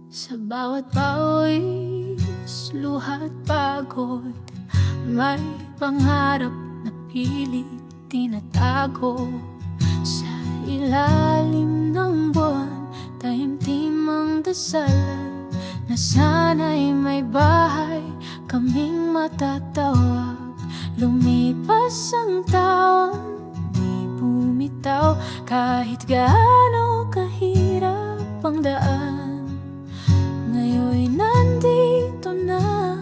Sa bawat pawis, luha at pagod, may pangarap na pilit tinatago. Sa ilalim ng buwan, taimtim ang dasalan na sana'y may bahay kaming matatawag. Lumipas ang taon, di bumitaw kahit gaano kahirap ang daan. Ngayon'y nandito na,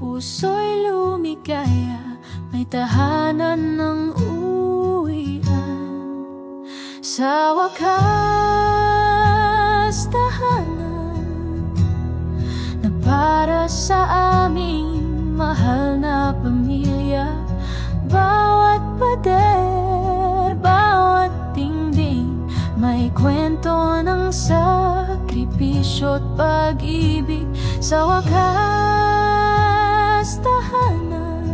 puso'y lumigaya, may tahanan ng uwian. Sa wakas, tahanan na para sa aming mahal na pamilya. Bawat pader, bawat dingding, may kwento ng sakripisyo at pag-ibig. Sa wakas, tahanan,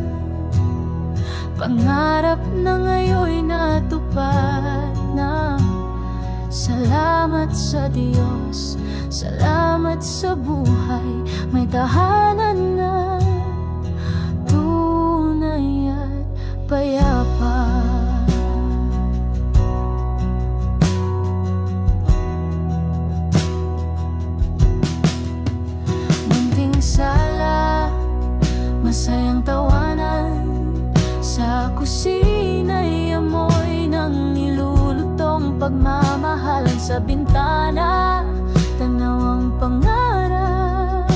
pangarap na ngayon'y natupad na. Salamat sa Diyos, salamat sa buhay, may tahanan na tunay at payapa. Munting sala, masayang tawanan, sa kusina'y amoy ng nilulutong pagmamahalan. Sa bintana, tanaw ang pangarap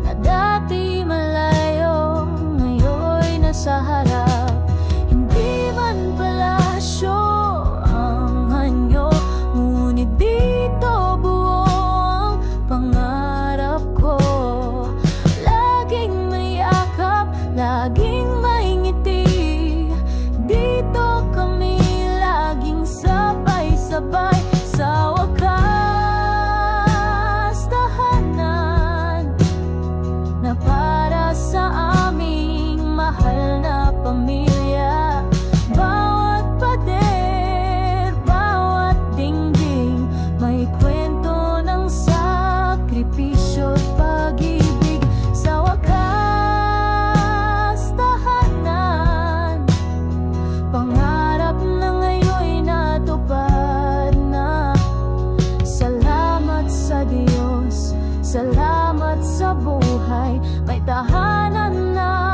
na dati malayo, ngayon'y nasa harap. Hindi man palasyo ang anyo, ngunit dito buo ang pangarap ko. Laging may yakap, laging may ngiti, dito kami laging sabay-sabay. Sa wakas, tahanan na para sa aming mahal na pamilya. Bawat pader, bawat dingding, may kwento ng sakripisyo at pag-ibig. Sa wakas, tahanan, pangarap na ngayon'y natupad na. Salamat sa Diyos, salamat sa buhay, may tahanan na